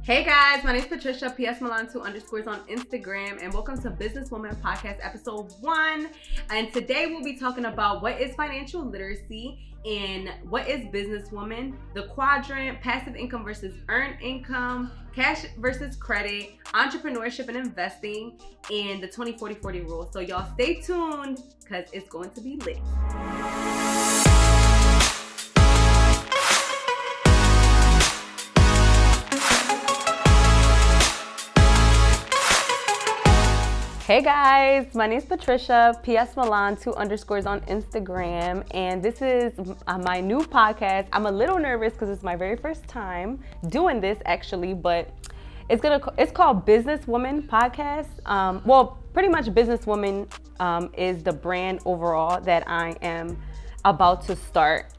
Hey guys, my name is Patricia, PS Milan 2 underscores on Instagram, and welcome to Businesswoman Podcast episode 1. And today we'll be talking about what is financial literacy and what is businesswoman, the quadrant, passive income versus earned income, cash versus credit, entrepreneurship and investing, and the 20-40-40 rule. So y'all stay tuned because it's going to be lit. Hey guys, my name is Patricia, PS Milan 2 underscores on Instagram, and this is my new podcast. I'm a little nervous because it's my very first time doing this actually, but it's called Businesswoman Podcast. Pretty much Businesswoman is the brand overall that I am about to start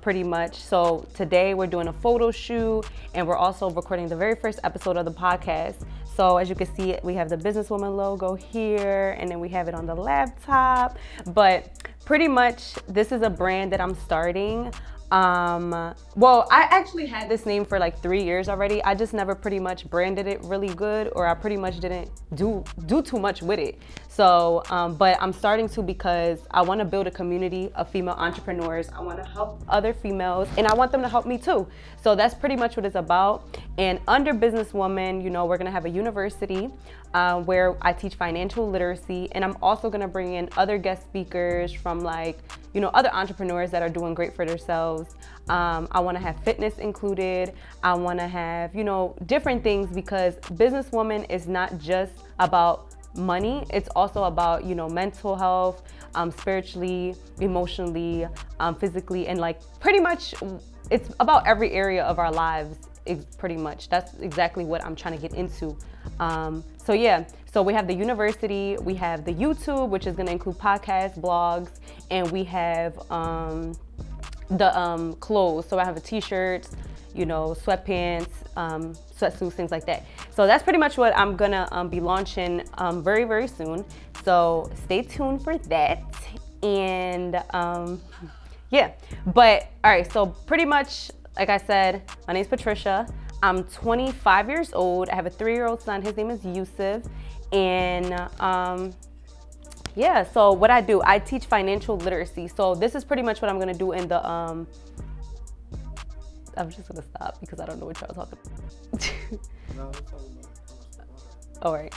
pretty much. So today we're doing a photo shoot and we're also recording the very first episode of the podcast. So as you can see, we have the Businesswoman logo here and then we have it on the laptop. But pretty much this is a brand that I'm starting. I actually had this name for like 3 years already. I just never pretty much branded it really good, or I pretty much didn't do too much with it. So, but I'm starting to because I want to build a community of female entrepreneurs. I want to help other females and I want them to help me too. So that's pretty much what it's about. And under Businesswoman, we're going to have a university where I teach financial literacy. And I'm also going to bring in other guest speakers from other entrepreneurs that are doing great for themselves. I want to have fitness included. I want to have, different things because Businesswoman is not just about money. It's also about, mental health, spiritually, emotionally, physically, and pretty much it's about every area of our lives. Pretty much that's exactly what I'm trying to get into. So we have the university, we have the YouTube, which is going to include podcasts, blogs, and we have the clothes. So I have t-shirts, sweatpants, sweatsuits, things like that. So that's pretty much what I'm gonna be launching very, very soon. So stay tuned for that. And but all right, so pretty much, like I said, my name is Patricia. I'm 25 years old. I have a 3-year-old son. His name is Yusuf. And so what I do, I teach financial literacy. So this is pretty much what I'm gonna do in the I'm just gonna stop because I don't know what y'all talking about. All right.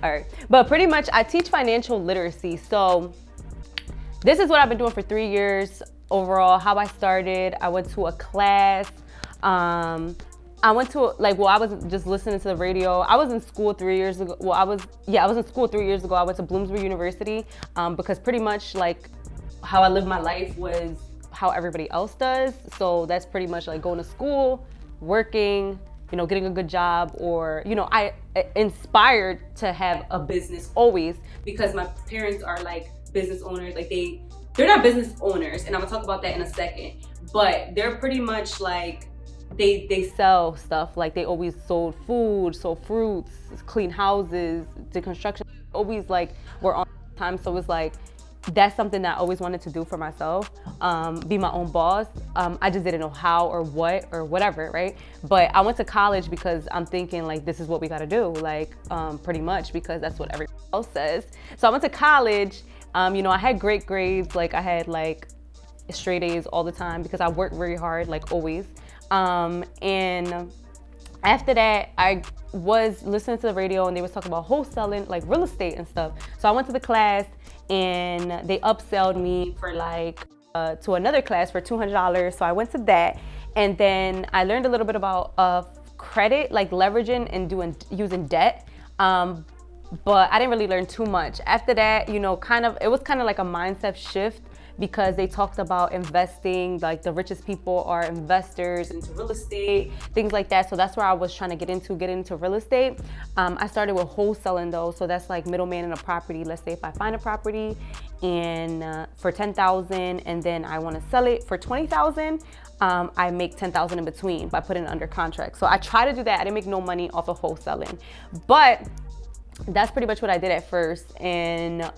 All right. But pretty much I teach financial literacy. So this is what I've been doing for 3 years overall. How I started, I went to a class. I went to I was just listening to the radio. I was in school 3 years ago. I was in school 3 years ago. I went to Bloomsbury University because pretty much how I live my life was how everybody else does. So that's pretty much going to school, working, getting a good job, or, I inspired to have a business always because my parents are business owners. They're not business owners, and I'm gonna talk about that in a second, but they're pretty much they sell stuff. They always sold food, sold fruits, clean houses, did construction, always were on time. So it's that's something that I always wanted to do for myself, be my own boss. I just didn't know how or what or whatever, right? But I went to college because I'm thinking this is what we gotta do, pretty much because that's what everybody else says. So I went to college, I had great grades, I had straight A's all the time because I worked very hard, always. And after that, I was listening to the radio and they was talking about wholesaling, real estate and stuff. So I went to the class and they upselled me for to another class for $200. So I went to that, and then I learned a little bit about credit, leveraging and using debt. But I didn't really learn too much. After that, it was kind of like a mindset shift because they talked about investing, the richest people are investors into real estate, things like that. So that's where I was trying to get into real estate. I started with wholesaling though. So that's middleman in a property. Let's say if I find a property and for $10,000 and then I want to sell it for $20,000, I make $10,000 in between by putting it under contract. So I try to do that. I didn't make no money off of wholesaling, but that's pretty much what I did at first. And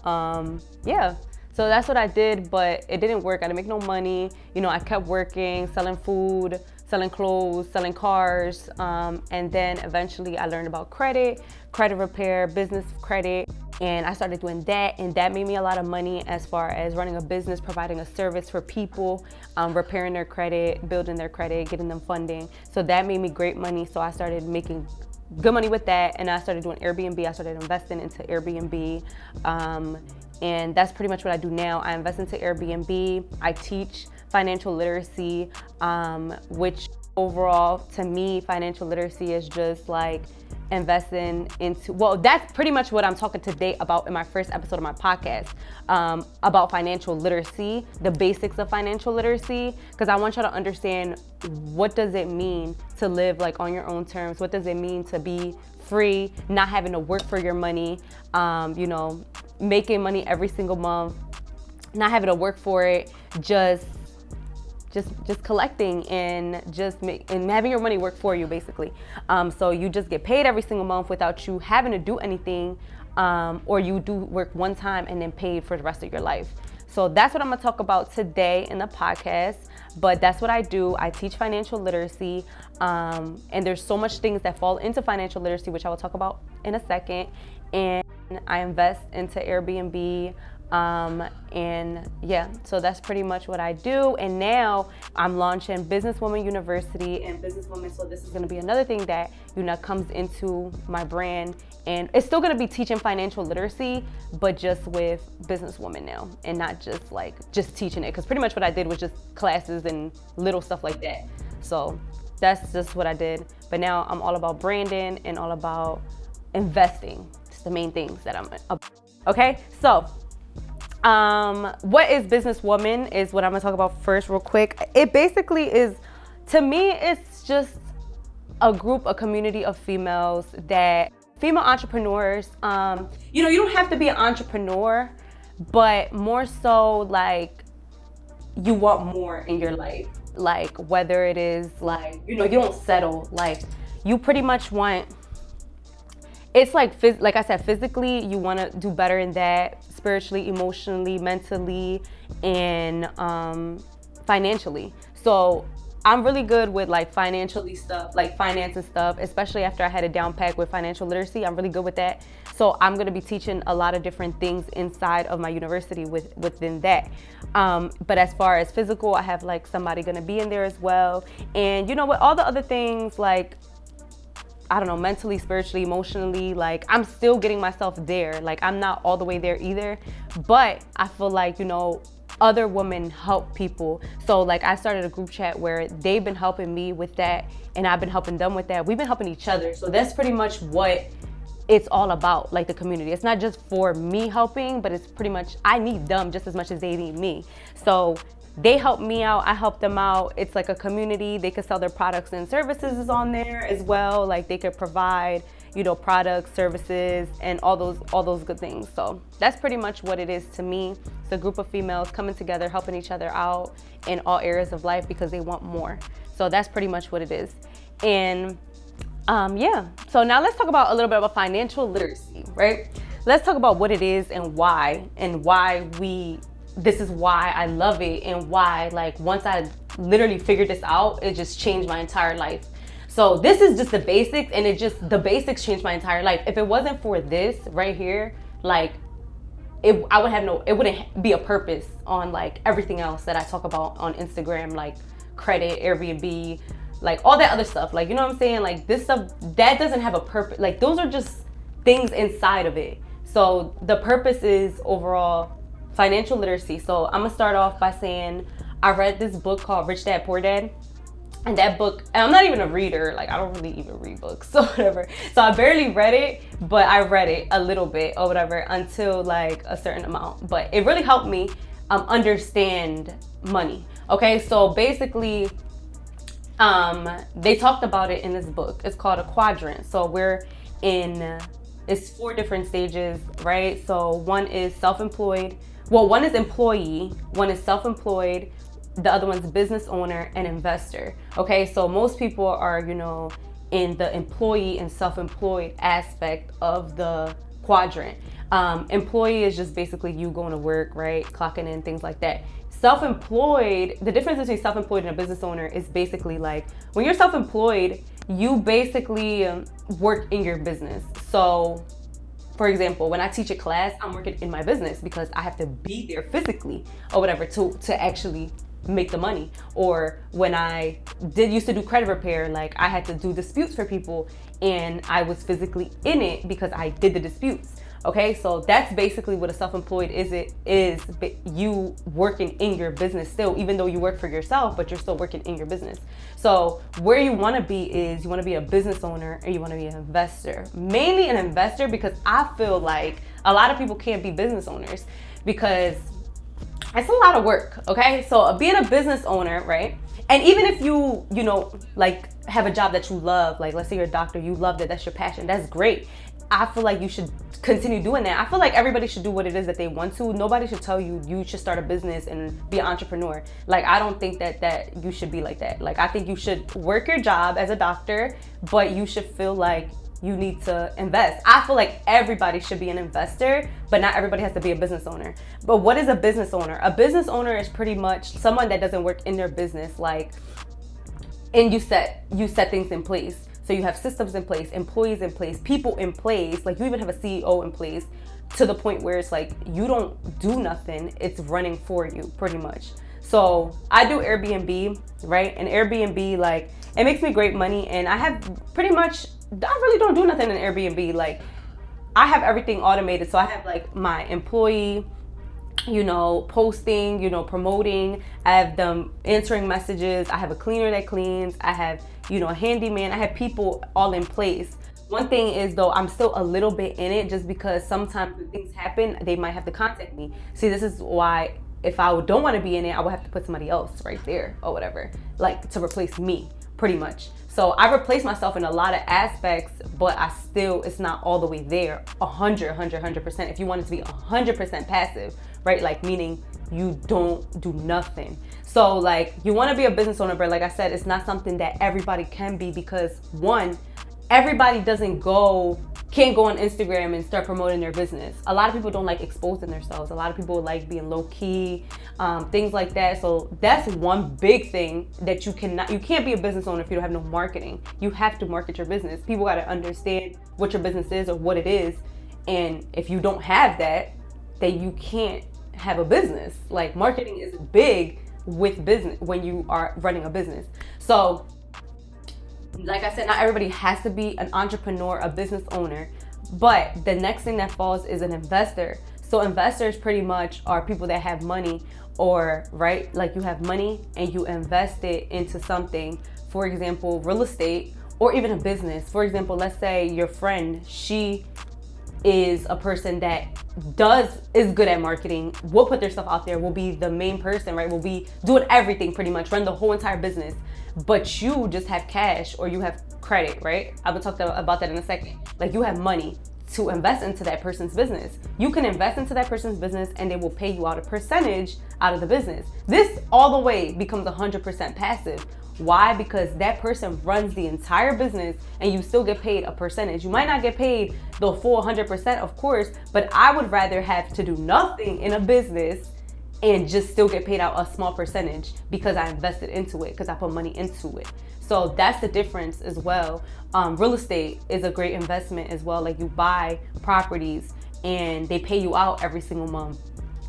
so that's what I did, but it didn't work. I didn't make no money. I kept working, selling food, selling clothes, selling cars. And then eventually I learned about credit repair, business credit. And I started doing that, and that made me a lot of money as far as running a business, providing a service for people, repairing their credit, building their credit, getting them funding. So that made me great money. So I started making good money with that, and I started doing Airbnb. I started investing into Airbnb, and that's pretty much what I do now. I invest into Airbnb. I teach financial literacy, which overall, to me, financial literacy is just like investing into, well, that's pretty much what I'm talking today about in my first episode of my podcast, about financial literacy, the basics of financial literacy, because I want y'all to understand, what does it mean to live like on your own terms? What does it mean to be free, not having to work for your money, you know, making money every single month, not having to work for it, just collecting and and having your money work for you, basically. So you just get paid every single month without you having to do anything, or you do work one time and then paid for the rest of your life. So that's what I'm gonna talk about today in the podcast. But that's what I do. I teach financial literacy, and there's so much things that fall into financial literacy, which I will talk about in a second. And I invest into Airbnb. And yeah, so that's pretty much what I do. And now I'm launching Businesswoman University and Businesswoman. So this is going to be another thing that, you know, comes into my brand, and it's still going to be teaching financial literacy, but just with Businesswoman now, and not just teaching it. Cause pretty much what I did was just classes and little stuff like that. So that's just what I did. But now I'm all about branding and all about investing. It's the main things that I'm about. Okay. So what is Businesswoman is what I'm gonna talk about first real quick. It basically is, to me, it's just a community of female entrepreneurs. You know, you don't have to be an entrepreneur, but more so like you want more in your life. Like whether it is like, you know, you don't settle, like you pretty much want, it's like I said, physically, you want to do better in that, spiritually, emotionally, mentally, and financially. So I'm really good with like financially stuff, like finance and stuff, especially after I had a down pack with financial literacy. I'm really good with that. So I'm going to be teaching a lot of different things inside of my university within that. But as far as physical, I have like somebody going to be in there as well. And you know, with all the other things, like, I don't know, mentally, spiritually, emotionally, like I'm still getting myself there. Like I'm not all the way there either, but I feel like, you know, other women help people. So like I started a group chat where they've been helping me with that, and I've been helping them with that. We've been helping each other. So that's pretty much what it's all about, like the community. It's not just for me helping, but it's pretty much, I need them just as much as they need me. So they help me out, I help them out. It's like a community. They could sell their products and services on there as well. Like they could provide, you know, products, services, and all those good things. So that's pretty much what it is to me. It's a group of females coming together, helping each other out in all areas of life because they want more. So that's pretty much what it is. And yeah, so now let's talk about a little bit about financial literacy, right? Let's talk about what it is and why this is why I love it, and why, like, once I literally figured this out, it just changed my entire life. So this is just the basics, and the basics changed my entire life. If it wasn't for this right here, like, it wouldn't be a purpose on like everything else that I talk about on Instagram, like credit, Airbnb, like all that other stuff. Like, you know what I'm saying? Like this stuff, that doesn't have a purpose. Like those are just things inside of it. So the purpose is overall financial literacy. So I'm gonna start off by saying I read this book called Rich Dad Poor Dad. And that book, and I'm not even a reader, like I don't really even read books, so whatever. So I barely read it, but I read it a little bit or whatever until like a certain amount. But it really helped me understand money. Okay, so basically, they talked about it in this book. It's called a quadrant. So it's 4 different stages, right? So one is self-employed. Well, one is employee, one is self-employed, the other one's business owner and investor. Okay, so most people are, you know, in the employee and self-employed aspect of the quadrant. Employee is just basically you going to work, right? Clocking in, things like that. self-employed, the difference between self-employed and a business owner is basically like, when you're self-employed, you basically work in your business. So for example, when I teach a class, I'm working in my business because I have to be there physically or whatever to actually make the money. Or when I used to do credit repair, like I had to do disputes for people and I was physically in it because I did the disputes. Okay, so that's basically what a self-employed is. It is you working in your business still, even though you work for yourself, but you're still working in your business. So where you want to be is you want to be a business owner or you want to be an investor. Mainly an investor, because I feel like a lot of people can't be business owners because it's a lot of work. Okay, so being a business owner, right? And even if you like have a job that you love, like let's say you're a doctor, you love that, that's your passion, that's great. I feel like you should continue doing that. I feel like everybody should do what it is that they want to. Nobody should tell you you should start a business and be an entrepreneur. Like, I don't think that you should be like that. Like, I think you should work your job as a doctor, but you should feel like you need to invest. I feel like everybody should be an investor, but not everybody has to be a business owner. But what is a business owner? A business owner is pretty much someone that doesn't work in their business, like, and you set things in place. So you have systems in place, employees in place, people in place, like you even have a CEO in place, to the point where it's like you don't do nothing, it's running for you pretty much. So I do Airbnb, right? And Airbnb, like, it makes me great money, and I have pretty much, I really don't do nothing in Airbnb. Like, I have everything automated. So I have like my employee, posting, promoting. I have them answering messages. I have a cleaner that cleans. I have, a handyman. I have people all in place. One thing is though, I'm still a little bit in it just because sometimes when things happen, they might have to contact me. See, this is why if I don't want to be in it, I would have to put somebody else right there or whatever, like to replace me pretty much. So I replace myself in a lot of aspects, but it's not all the way there, 100%. If you want it to be 100% passive, right? Like, meaning you don't do nothing. So like, you want to be a business owner, but like I said, it's not something that everybody can be, because one, everybody can't go on Instagram and start promoting their business. A lot of people don't like exposing themselves. A lot of people like being low key, things like that. So that's one big thing that you can't be a business owner if you don't have no marketing. You have to market your business. People got to understand what your business is or what it is. And if you don't have that, then you can't have a business. Like, marketing is big with business when you are running a business. So like I said, not everybody has to be an entrepreneur, a business owner, but the next thing that falls is an investor. So investors pretty much are people that have money, or right, like you have money and you invest it into something, for example, real estate or even a business. For example, let's say your friend, she is a person that is good at marketing, will put their stuff out there, will be the main person, right? Will be doing everything pretty much, run the whole entire business. But you just have cash or you have credit, right? I will talk about that in a second. Like, you have money to invest into that person's business. You can invest into that person's business and they will pay you out a percentage out of the business. This all the way becomes 100% passive. Why? Because that person runs the entire business and you still get paid a percentage. You might not get paid the full 100%, of course, but I would rather have to do nothing in a business and just still get paid out a small percentage because I invested into it, because I put money into it. So that's the difference as well. Real estate is a great investment as well. Like, you buy properties and they pay you out every single month.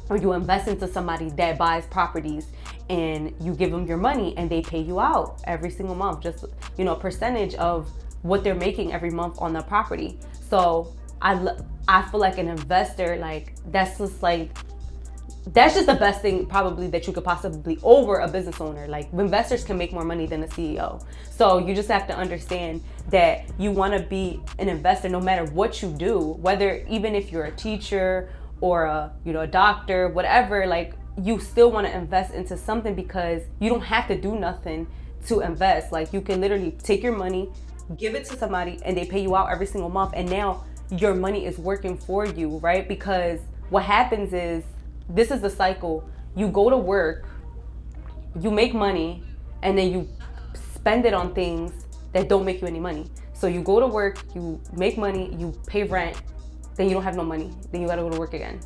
Or you invest into somebody that buys properties and you give them your money and they pay you out every single month, just, a percentage of what they're making every month on the property. So I feel like an investor, like, that's just the best thing probably that you could possibly over a business owner. Like, investors can make more money than a CEO. So you just have to understand that you want to be an investor no matter what you do, whether, even if you're a teacher or a doctor, whatever, like, you still want to invest into something, because you don't have to do nothing to invest. Like, you can literally take your money, give it to somebody, and they pay you out every single month. And now your money is working for you, right? Because what happens is, this is the cycle. You go to work, you make money, and then you spend it on things that don't make you any money. So you go to work, you make money, you pay rent, then you don't have no money, then you gotta go to work again.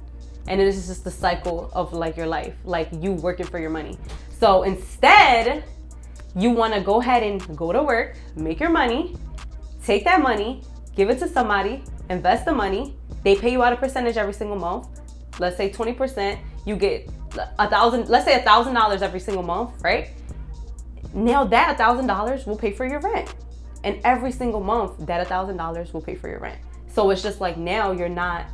And this is just the cycle of like your life, like you working for your money. So instead, you want to go ahead and go to work, make your money, take that money, give it to somebody, invest the money. They pay you out a percentage every single month. Let's say 20%, you get let's say $1,000 every single month, right? Now that $1,000 will pay for your rent. And every single month, that $1,000 will pay for your rent. So it's just like now you're not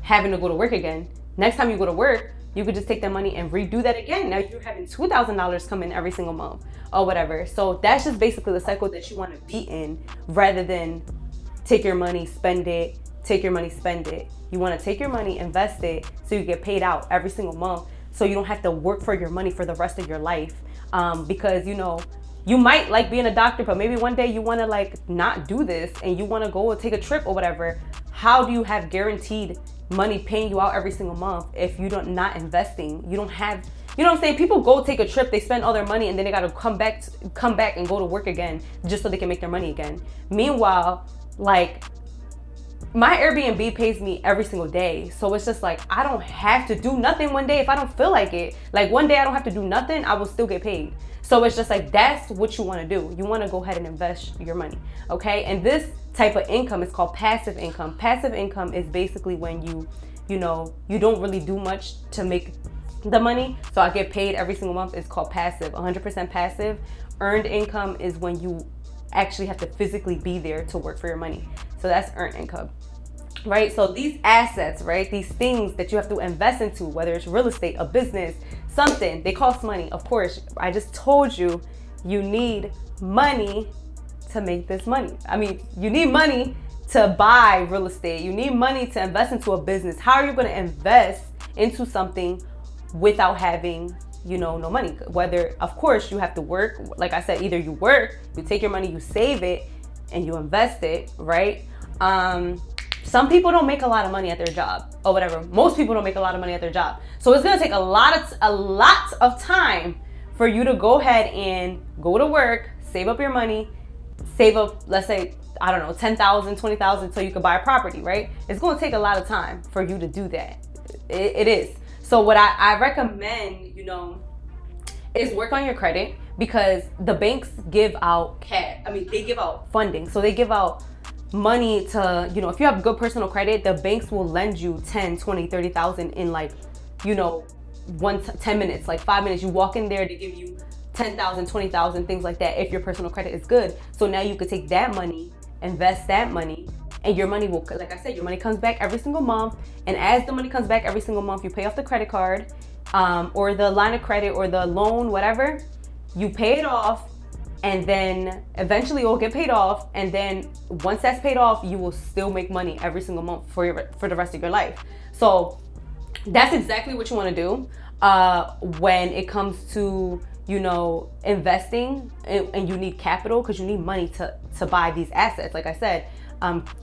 having to go to work again. Next time you go to work, you could just take that money and redo that again. Now you're having $2,000 come in every single month or whatever. So that's just basically the cycle that you want to be in, rather than take your money, spend it, take your money, spend it. You want to take your money, invest it, so you get paid out every single month, so you don't have to work for your money for the rest of your life. Because you might like being a doctor, but maybe one day you want to like not do this and you want to go and take a trip or whatever. How do you have guaranteed money paying you out every single month if you don't not investing? You don't have, you know what I'm saying? People go take a trip, they spend all their money, and then they got to come back and go to work again just so they can make their money again. Meanwhile, like, my Airbnb pays me every single day. So it's just like, I don't have to do nothing one day if I don't feel like it. Like one day I don't have to do nothing, I will still get paid. So it's just like, that's what you want to do. You want to go ahead and invest your money. Okay. And this type of income is called passive income. Passive income is basically when you don't really do much to make the money. So I get paid every single month. It's called passive, 100% passive. Earned income is when you actually have to physically be there to work for your money. So that's earned income, right? So these assets, right? These things that you have to invest into, whether it's real estate, a business, something, they cost money. Of course, I just told you, you need money to make this money. I mean, you need money to buy real estate. You need money to invest into a business. How are you going to invest into something without having, no money? Whether, of course, you have to work. Like I said, either you work, you take your money, you save it, and you invest it, right? Some people don't make a lot of money at their job or whatever. Most people don't make a lot of money at their job. So it's going to take a lot of time for you to go ahead and go to work, save up your money, save up, let's say, I don't know, 10,000, 20,000 so you can buy a property, right? It's going to take a lot of time for you to do that. It is. So what I recommend, is work on your credit, because the banks give out cash. I mean, they give out funding. So they give out money to, if you have good personal credit, the banks will lend you 10, 20, 30,000 in like, 10 minutes, like 5 minutes. You walk in there, they give you 10,000, 20,000, things like that if your personal credit is good. So now you could take that money, invest that money, and your money will, like I said, your money comes back every single month. And as the money comes back every single month, you pay off the credit card, or the line of credit or the loan, whatever. You pay it off, and then eventually it will get paid off. And then once that's paid off, you will still make money every single month for the rest of your life. So that's exactly what you want to do when it comes to, investing, and you need capital, because you need money to buy these assets. Like I said,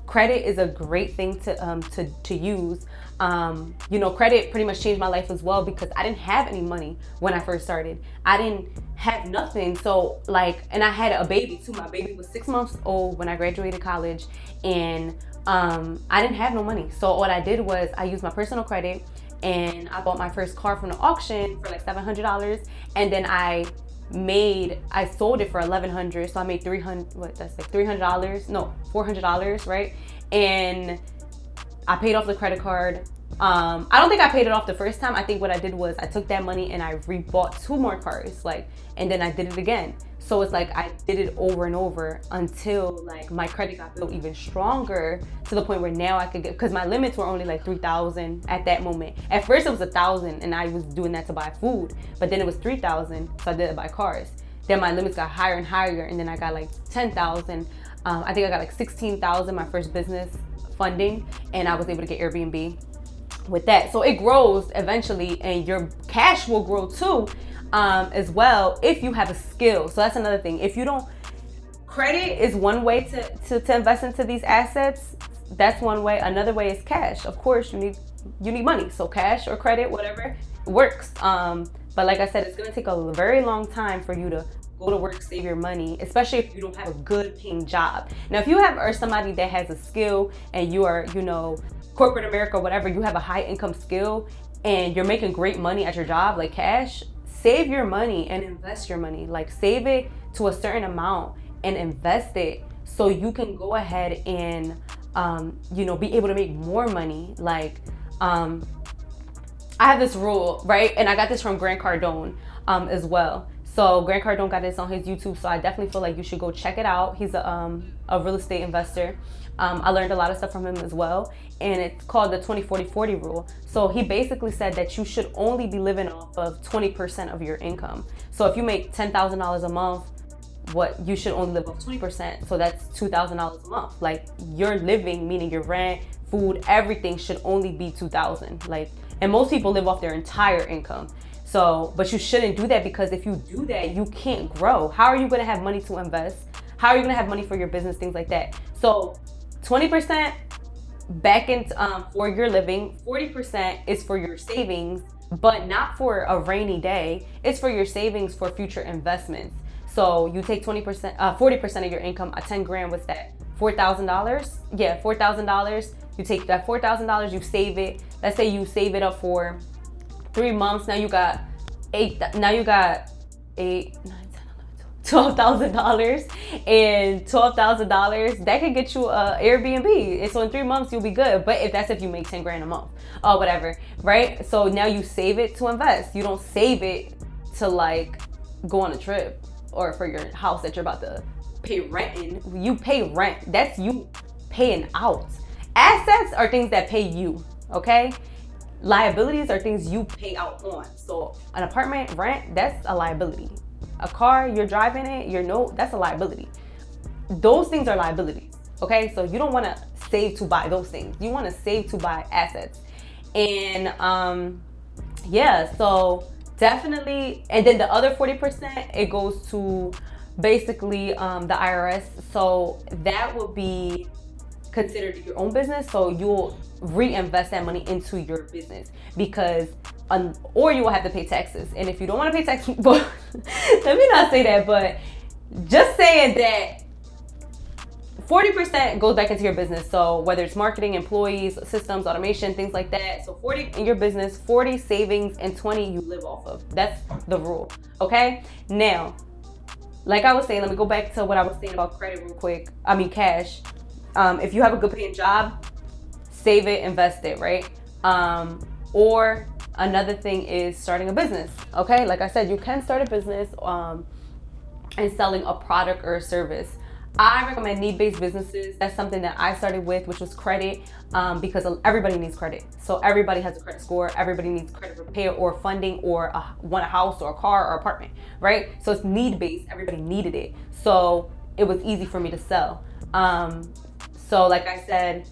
credit is a great thing to use. Credit pretty much changed my life as well, because I didn't have any money when I first started. I didn't have nothing. So and I had a baby too. My baby was 6 months old when I graduated college, and I didn't have no money. So what I did was I used my personal credit, and I bought my first car from the auction for like $700, and then I sold it for $1,100. So I made $300, no, $400, right? And I paid off the credit card. I don't think I paid it off the first time. I think what I did was I took that money and I rebought 2 more cars, and then I did it again. So it's like I did it over and over until my credit got built even stronger, to the point where now I could get, because my limits were only like 3,000 at that moment. At first it was 1,000, and I was doing that to buy food, but then it was 3,000, so I did it by cars. Then my limits got higher and higher, and then I got like 10,000. I think I got like 16,000 my first business funding, and I was able to get Airbnb with that. So it grows eventually, and your cash will grow too, as well, if you have a skill. So that's another thing. If you don't, credit is one way to invest into these assets. That's one way. Another way is cash. Of course, you need money. So cash or credit, whatever works. But like I said, it's gonna take a very long time for you to go to work, save your money, especially if you don't have a good paying job. Now, if you are somebody that has a skill, and you are, corporate America or whatever, you have a high income skill, and you're making great money at your job, like cash, save your money and invest your money. Like save it to a certain amount and invest it so you can go ahead and, be able to make more money. Like, I have this rule, right? And I got this from Grant Cardone as well. So Grant Cardone got this on his YouTube. So I definitely feel like you should go check it out. He's a real estate investor. I learned a lot of stuff from him as well. And it's called the 20-40-40 rule. So he basically said that you should only be living off of 20% of your income. So if you make $10,000 a month, you should only live off 20%. So that's $2,000 a month. Like your living, meaning your rent, food, everything should only be $2,000. Like, and most people live off their entire income. So, but you shouldn't do that, because if you do that, you can't grow. How are you going to have money to invest? How are you going to have money for your business, things like that? So 20% back into for your living, 40% is for your savings, but not for a rainy day. It's for your savings for future investments. So you take 40% of your income. 10 grand, what's that? $4,000? Yeah, $4,000. You take that $4,000, you save it. Let's say you save it up for 3 months. Now you got $12,000, and $12,000 that could get you a Airbnb. And so in 3 months you'll be good. But if you make 10 grand a month or whatever, right? So now you save it to invest. You don't save it to like go on a trip or for your house that you're about to pay rent in. You pay rent. That's you paying out. Assets are things that pay you, okay? Liabilities are things you pay out on. So an apartment rent, that's a liability. A car, you're driving it, that's a liability. Those things are liabilities, okay? So you don't want to save to buy those things. You want to save to buy assets. And so definitely. And then the other 40%, it goes to basically the IRS. So that would be considered your own business. So you'll reinvest that money into your business, because or you will have to pay taxes. And if you don't want to pay taxes, but let me not say that, but just saying that 40% goes back into your business. So whether it's marketing, employees, systems, automation, things like that. So 40 in your business, 40 savings, and 20 you live off of. That's the rule. Okay. Now, like I was saying, let me go back to what I was saying about credit real quick. Cash. If you have a good paying job, save it, invest it, right? Or another thing is starting a business. Okay. Like I said, you can start a business and selling a product or a service. I recommend need-based businesses. That's something that I started with, which was credit, because everybody needs credit. So everybody has a credit score. Everybody needs credit repair or funding, or want a house or a car or apartment, right? So it's need-based. Everybody needed it. So it was easy for me to sell. So like I said,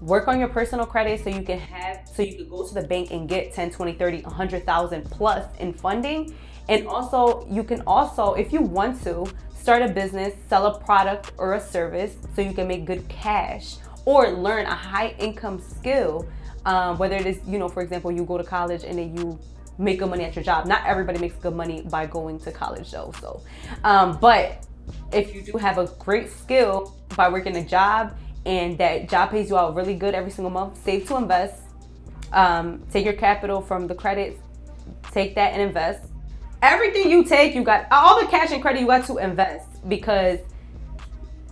work on your personal credit so you can go to the bank and get 10, 20, 30, 100,000 plus in funding. And also, you can also, if you want to, start a business, sell a product or a service so you can make good cash, or learn a high income skill, whether it is, for example, you go to college and then you make good money at your job. Not everybody makes good money by going to college though. So, but if you do have a great skill by working a job and that job pays you out really good every single month, save to invest. Take your capital from the credits, take that and invest. Everything you take, you got all the cash and credit you got to invest, because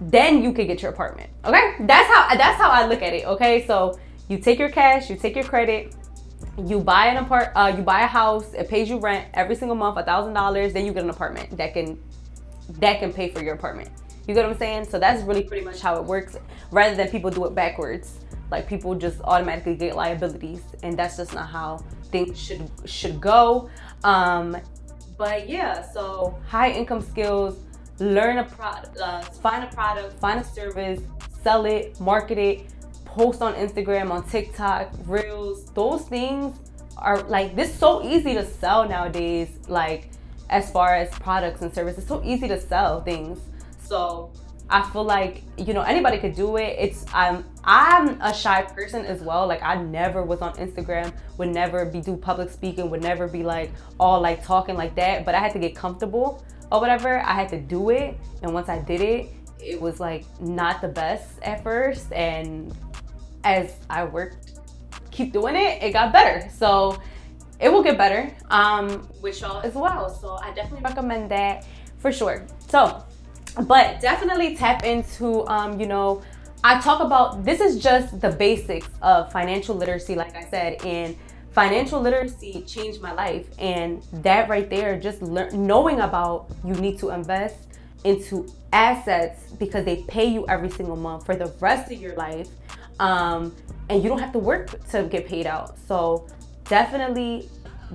then you could get your apartment. Okay, that's how I look at it. Okay, so you take your cash, you take your credit, you buy you buy a house, it pays you rent every single month, $1,000. Then you get an apartment that can pay for your apartment. You get what I'm saying? So that's really pretty much how it works, rather than people do it backwards. Like people just automatically get liabilities, and that's just not how things should go. But yeah, so high income skills, learn a product, find a product, find a service, sell it, market it, post on Instagram, on TikTok, Reels. Those things are like, this is so easy to sell nowadays. Like as far as products and services, it's so easy to sell things. So I feel like, anybody could do it. I'm a shy person as well. Like I never was on Instagram, would never do public speaking, would never be like all like talking like that. But I had to get comfortable or whatever. I had to do it. And once I did it, it was like not the best at first. And as I worked keep doing it, it got better. So it will get better with y'all as well. So I definitely recommend that for sure. So, but definitely tap into, you know, I talk about, this is just the basics of financial literacy, like I said, and financial literacy changed my life. And that right there, just knowing about you need to invest into assets because they pay you every single month for the rest of your life. And you don't have to work to get paid out. So definitely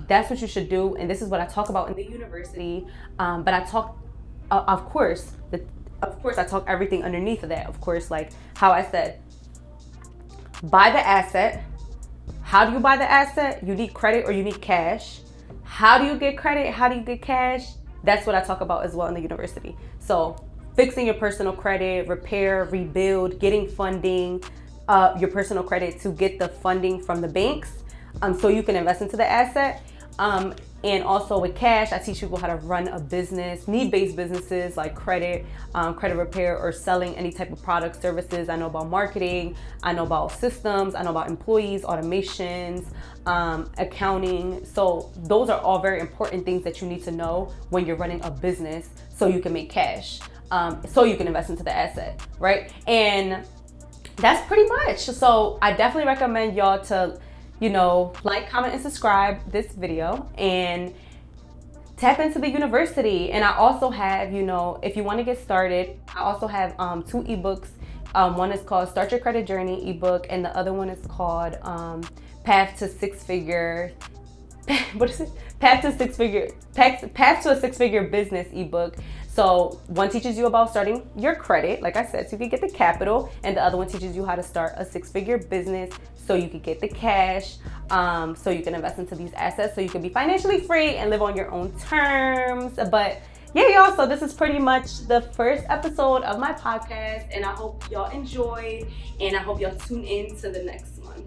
that's what you should do. And this is what I talk about in the university. But I talk, of course, I talk everything underneath of that. Of course, like how I said, buy the asset. How do you buy the asset? You need credit or you need cash. How do you get credit? How do you get cash? That's what I talk about as well in the university. So fixing your personal credit, repair, rebuild, getting funding, your personal credit to get the funding from the banks, so you can invest into the asset. And also with cash, I teach people how to run a business, need-based businesses like credit, credit repair, or selling any type of product, services. I know about marketing, I know about systems, I know about employees, automations, accounting. So those are all very important things that you need to know when you're running a business so you can make cash, so you can invest into the asset, right? And that's pretty much. So I definitely recommend y'all to, you know, like, comment, and subscribe this video and tap into the university. And I also have, you know, if you want to get started, I also have 2 ebooks. One is called Start Your Credit Journey ebook, and the other one is called Path to a Six-Figure Business ebook. So one teaches you about starting your credit, like I said, so you can get the capital, and the other one teaches you how to start a 6-figure business so you can get the cash, so you can invest into these assets, so you can be financially free and live on your own terms. But yeah, y'all, so this is pretty much the first episode of my podcast, and I hope y'all enjoyed, and I hope y'all tune in to the next one.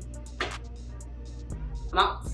I'm out.